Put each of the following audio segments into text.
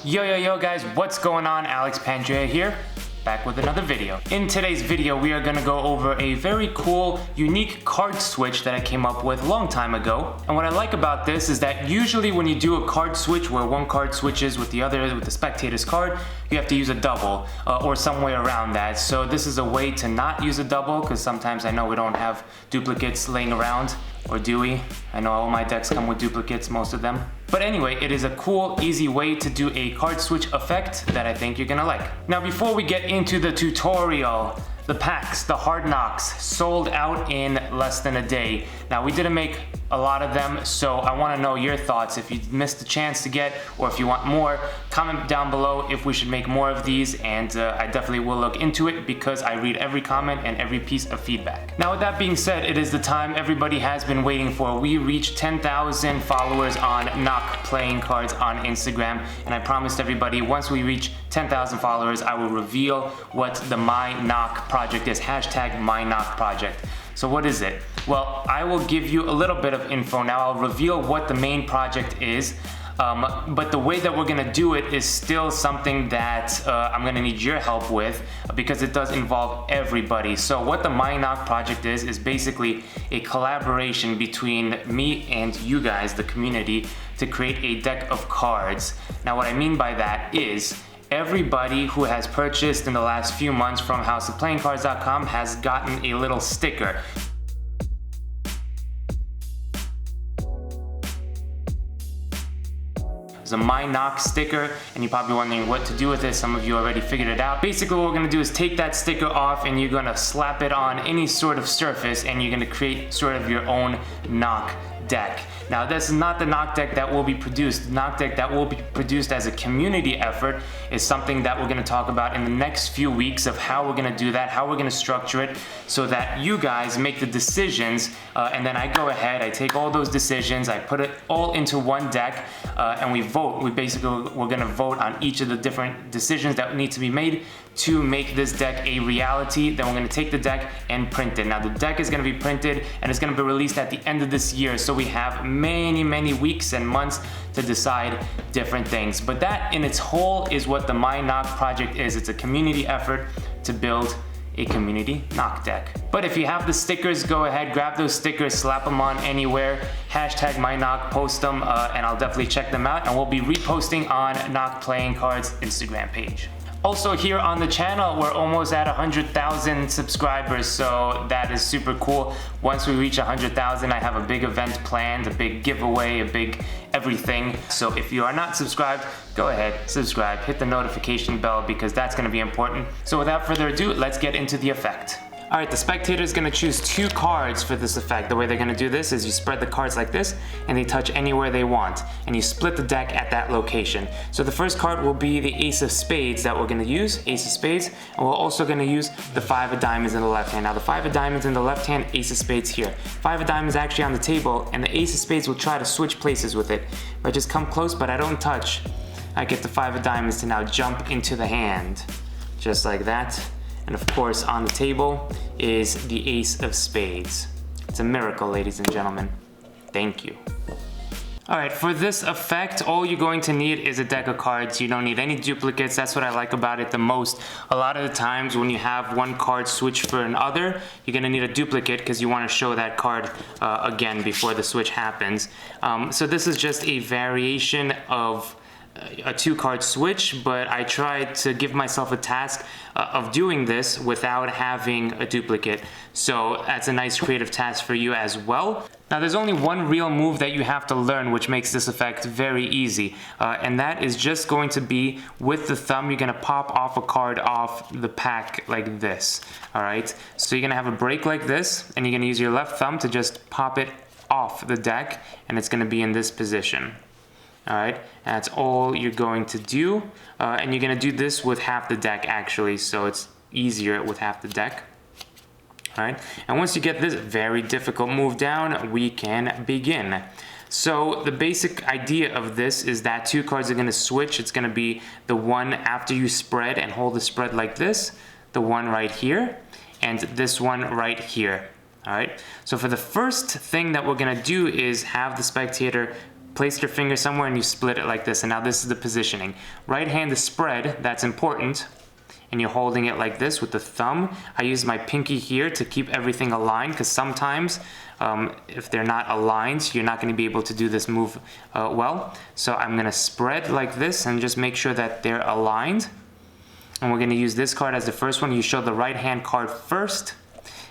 Yo guys, what's going on? Pandrea here, back with another video. In today's video, we are gonna go over a very cool, unique card switch that I came up with a long time ago. And what I like about this is that usually when you do a card switch where one card switches with the other, with the spectator's card, you have to use a double or some way around that. So this is a way to not use a double, because sometimes I know we don't have duplicates laying around, or do we? I know all my decks come with duplicates, most of them. But anyway, it is a cool, easy way to do a card switch effect that I think you're gonna like. Now, before we get into the tutorial, the packs, the hard knocks, sold out in less than a day. Now, we didn't make a lot of them, so I wanna know your thoughts. If you missed the chance to get, or if you want more, comment down below if we should make more of these, and I definitely will look into it because I read every comment and every piece of feedback. Now, with that being said, it is the time everybody has been waiting for. We reached 10,000 followers on Knock Playing Cards on Instagram, and I promised everybody once we reach 10,000 followers, I will reveal what the My Knock project is, hashtag My Knock project. So what is it? Well, I will give you a little bit of info now. I'll reveal what the main project is, but the way that we're gonna do it is still something that I'm gonna need your help with, because it does involve everybody. So what the My Knock project is basically a collaboration between me and you guys, the community, to create a deck of cards. Now, what I mean by that is everybody who has purchased in the last few months from houseofplayingcards.com has gotten a little sticker. It's a My Knock sticker, and you're probably wondering what to do with it. Some of you already figured it out. Basically, what we're gonna do is take that sticker off and you're gonna slap it on any sort of surface, and you're gonna create sort of your own Knock deck. Now, this is not the Knock deck that will be produced. The Knock deck that will be produced as a community effort is something that we're gonna talk about in the next few weeks of how we're gonna do that, how we're gonna structure it so that you guys make the decisions, and then I go ahead, I take all those decisions, I put it all into one deck, and we vote. We're gonna vote on each of the different decisions that need to be made to make this deck a reality. Then we're gonna take the deck and print it. Now, the deck is gonna be printed and it's gonna be released at the end of this year, so we have many weeks and months to decide different things. But that in its whole is what the My Knock project is. It's a community effort to build a community Knock deck. But if you have the stickers, go ahead, grab those stickers, slap them on anywhere, hashtag My Knock, post them, and I'll definitely check them out, and we'll be reposting on Knock Playing Cards Instagram page. Also, here on the channel, we're almost at 100,000 subscribers, so that is super cool. Once we reach 100,000, I have a big event planned, a big giveaway, a big everything. So if you are not subscribed, go ahead, subscribe, hit the notification bell, because that's gonna be important. So without further ado, let's get into the effect. All right, the spectator is gonna choose 2 cards for this effect. The way they're gonna do this is you spread the cards like this, and they touch anywhere they want, and you split the deck at that location. So the first card will be the Ace of Spades that we're gonna use, Ace of Spades, and we're also gonna use the 5 of Diamonds in the left hand. Now, the 5 of Diamonds in the left hand, Ace of Spades here. 5 of Diamonds actually on the table, and the Ace of Spades will try to switch places with it. If I just come close, but I don't touch, I get the 5 of Diamonds to now jump into the hand, just like that. And of course, on the table is the Ace of Spades. It's a miracle, ladies and gentlemen. Thank you. All right, for this effect, all you're going to need is a deck of cards. You don't need any duplicates. That's what I like about it the most. A lot of the times when you have one card switch for another, you're gonna need a duplicate because you wanna show that card again before the switch happens. So this is just a variation of a 2-card switch, but I tried to give myself a task of doing this without having a duplicate. So that's a nice creative task for you as well. Now, there's only one real move that you have to learn, which makes this effect very easy, and that is just going to be with the thumb. You're gonna pop off a card off the pack like this. All right, so you're gonna have a break like this, and you're gonna use your left thumb to just pop it off the deck, and it's gonna be in this position. All right, that's all you're going to do, and you're gonna do this with half the deck actually, so it's easier with half the deck. All right, and once you get this very difficult move down, we can begin. So the basic idea of this is that 2 cards are gonna switch. It's gonna be the one after you spread and hold the spread like this, the one right here, and this one right here. All right, so for the first thing that we're gonna do is have the spectator place your finger somewhere and you split it like this, and now this is the positioning. Right hand is spread, that's important, and you're holding it like this with the thumb. I use my pinky here to keep everything aligned, because sometimes if they're not aligned, you're not going to be able to do this move well. So I'm going to spread like this and just make sure that they're aligned. And we're going to use this card as the first one. You show the right hand card first,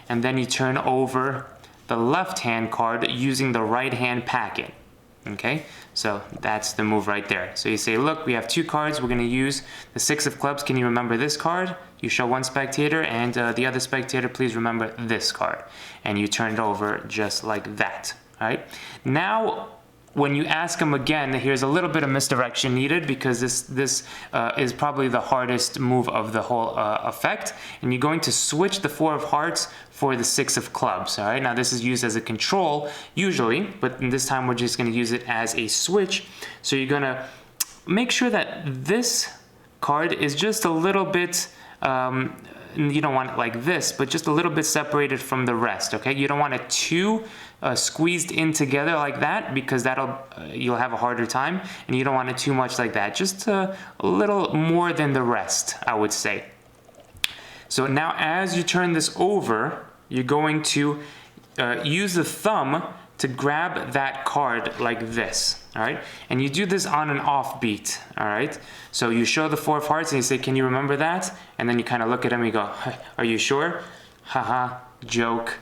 and then you turn over the left hand card using the right hand packet. Okay, so that's the move right there. So you say, look, we have two cards. We're going to use the 6 of clubs. Can you remember this card? You show one spectator, and the other spectator, please remember this card. And you turn it over just like that. All right. Now, when you ask them again, here's a little bit of misdirection needed, because this is probably the hardest move of the whole effect. And you're going to switch the 4 of hearts for the 6 of clubs. All right, now this is used as a control usually, but this time we're just going to use it as a switch. So you're going to make sure that this card is just a little bit, you don't want it like this, but just a little bit separated from the rest. Okay, you don't want it too squeezed in together like that, because that'll you'll have a harder time, and you don't want it too much like that. Just a little more than the rest, I would say. So now as you turn this over, you're going to use the thumb to grab that card like this, all right? And you do this on an off beat, all right? So you show the 4 of hearts and you say, can you remember that? And then you kind of look at him and you go, are you sure? Haha, joke.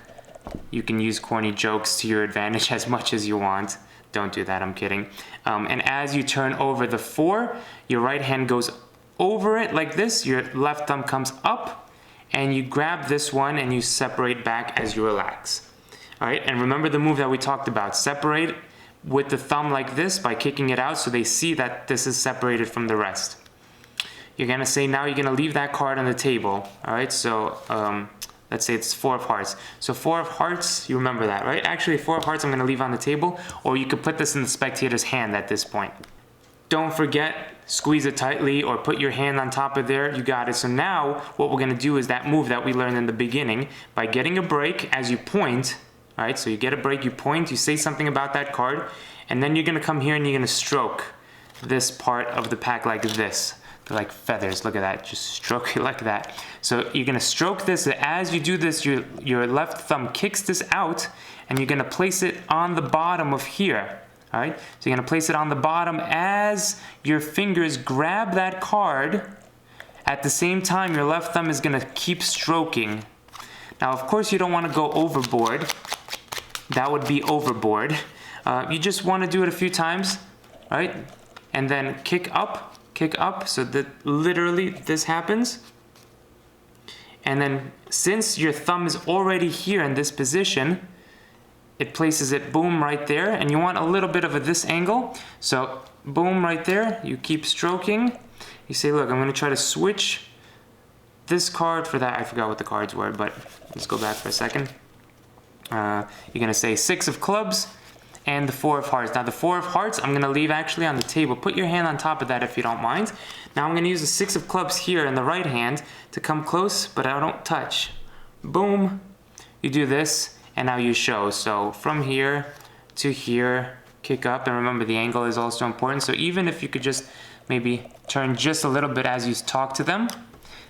You can use corny jokes to your advantage as much as you want. Don't do that, I'm kidding. And as you turn over the 4, your right hand goes over it like this, your left thumb comes up, and you grab this one and you separate back as you relax. All right, and remember the move that we talked about. Separate with the thumb like this by kicking it out so they see that this is separated from the rest. You're gonna say now you're gonna leave that card on the table. All right, so let's say it's 4 of hearts. So 4 of hearts, you remember that, right? Actually, 4 of hearts I'm gonna leave on the table, or you could put this in the spectator's hand at this point. Don't forget, squeeze it tightly or put your hand on top of there. You got it. So now what we're gonna do is that move that we learned in the beginning by getting a break as you point. All right, so you get a break, you point, you say something about that card, and then you're gonna come here and you're gonna stroke this part of the pack like this. They're like feathers, look at that, just stroke it like that. So you're gonna stroke this. As you do this, your left thumb kicks this out, and you're gonna place it on the bottom of here. All right, so you're gonna place it on the bottom as your fingers grab that card. At the same time, your left thumb is gonna keep stroking. Now, of course, you don't wanna go overboard. That would be overboard. You just wanna do it a few times, right? And then kick up, so that literally this happens. And then since your thumb is already here in this position, it places it boom right there, and you want a little bit of this angle. So boom right there, you keep stroking. You say, look, I'm gonna try to switch this card for that. I forgot what the cards were, but let's go back for a second. You're gonna say 6 of clubs and the 4 of hearts. Now the 4 of hearts, I'm gonna leave actually on the table. Put your hand on top of that if you don't mind. Now I'm gonna use the 6 of clubs here in the right hand to come close, but I don't touch. Boom, you do this. And now you show, so from here to here, kick up, and remember the angle is also important. So even if you could just maybe turn just a little bit as you talk to them,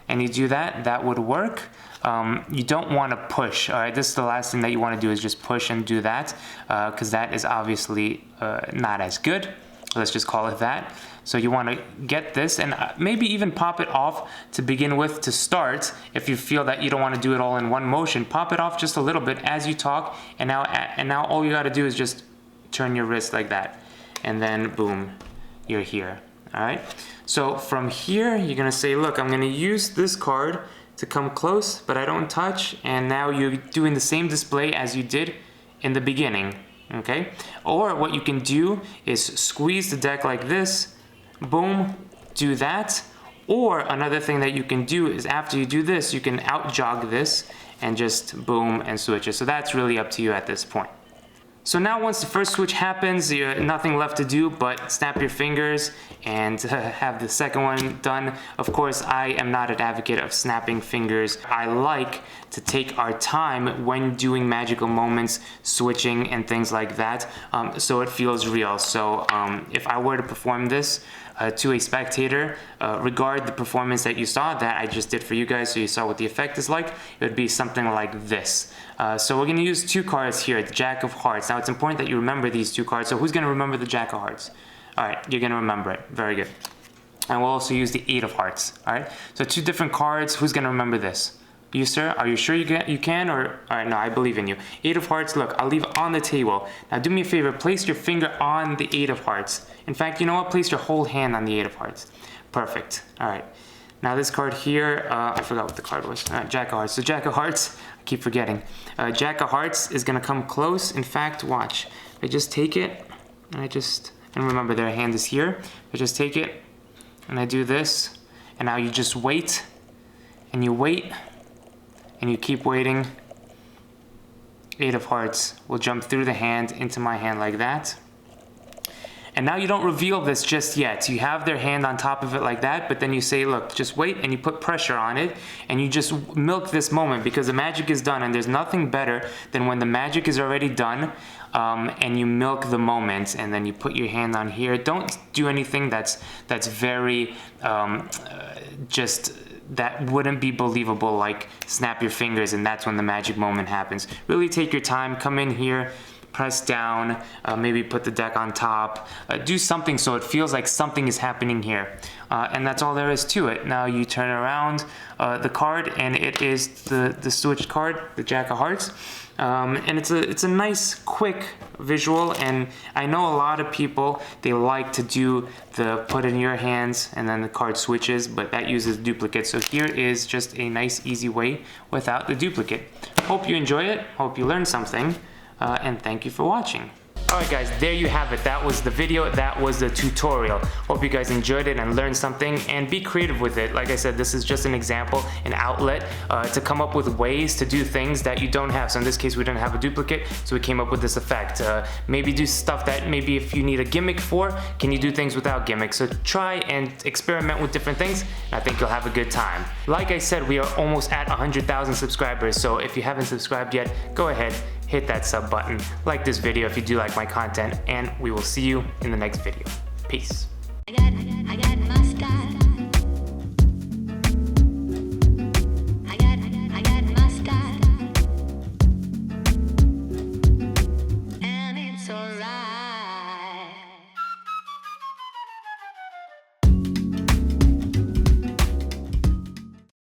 and you do that, that would work. You don't want to push, all right? This is the last thing that you want to do, is just push and do that, because that is obviously not as good. Let's just call it that. So you want to get this and maybe even pop it off to begin with to start. If you feel that you don't want to do it all in one motion, pop it off just a little bit as you talk. And now all you got to do is just turn your wrist like that. And then boom, you're here. All right. So from here, you're going to say, look, I'm going to use this card to come close, but I don't touch. And now you're doing the same display as you did in the beginning. Okay. Or what you can do is squeeze the deck like this. Boom, do that. Or another thing that you can do is after you do this, you can out jog this and just boom and switch it. So that's really up to you at this point. So now once the first switch happens, you have nothing left to do but snap your fingers and have the second one done. Of course, I am not an advocate of snapping fingers. I like to take our time when doing magical moments, switching and things like that, so it feels real. So if I were to perform this to a spectator, regard the performance that you saw that I just did for you guys, so you saw what the effect is like, it would be something like this. So we're going to use two cards here, the Jack of Hearts. Now it's important that you remember these two cards, so who's going to remember the Jack of Hearts? Alright, you're going to remember it. Very good. And we'll also use the Eight of Hearts. Alright, so two different cards. Who's going to remember this? You, sir? Are you sure you can? Or alright, no, I believe in you. Eight of Hearts, look, I'll leave it on the table. Now do me a favor, place your finger on the Eight of Hearts. In fact, you know what? Place your whole hand on the Eight of Hearts. Perfect. Alright. Now this card here, I forgot what the card was. Jack of Hearts. So Jack of Hearts, I keep forgetting. Jack of Hearts is going to come close. In fact, watch. I just take it, and remember their hand is here. I just take it, and I do this, and now you just wait, and you wait, and you keep waiting. Eight of Hearts will jump through the hand into my hand like that. And now you don't reveal this just yet. You have their hand on top of it like that, but then you say, look, just wait, and you put pressure on it, and you just milk this moment because the magic is done, and there's nothing better than when the magic is already done, and you milk the moment, and then you put your hand on here. Don't do anything that's very, that wouldn't be believable, like snap your fingers and that's when the magic moment happens. Really take your time, come in here, press down, maybe put the deck on top, do something so it feels like something is happening here. And that's all there is to it. Now you turn around the card, and it is the switched card, the Jack of Hearts. And it's a nice, quick visual, and I know a lot of people, they like to do the put in your hands and then the card switches, but that uses duplicate. So here is just a nice, easy way without the duplicate. Hope you enjoy it, hope you learned something, and thank you for watching. Alright guys, there you have it. That was the video, that was the tutorial. Hope you guys enjoyed it and learned something, and be creative with it. Like I said, this is just an example, an outlet to come up with ways to do things that you don't have. So in this case, we didn't have a duplicate, so we came up with this effect. Maybe do stuff that maybe if you need a gimmick for, can you do things without gimmicks? So try and experiment with different things, and I think you'll have a good time. Like I said, we are almost at 100,000 subscribers, so if you haven't subscribed yet, go ahead, hit that sub button, like this video if you do like my content, and we will see you in the next video. Peace.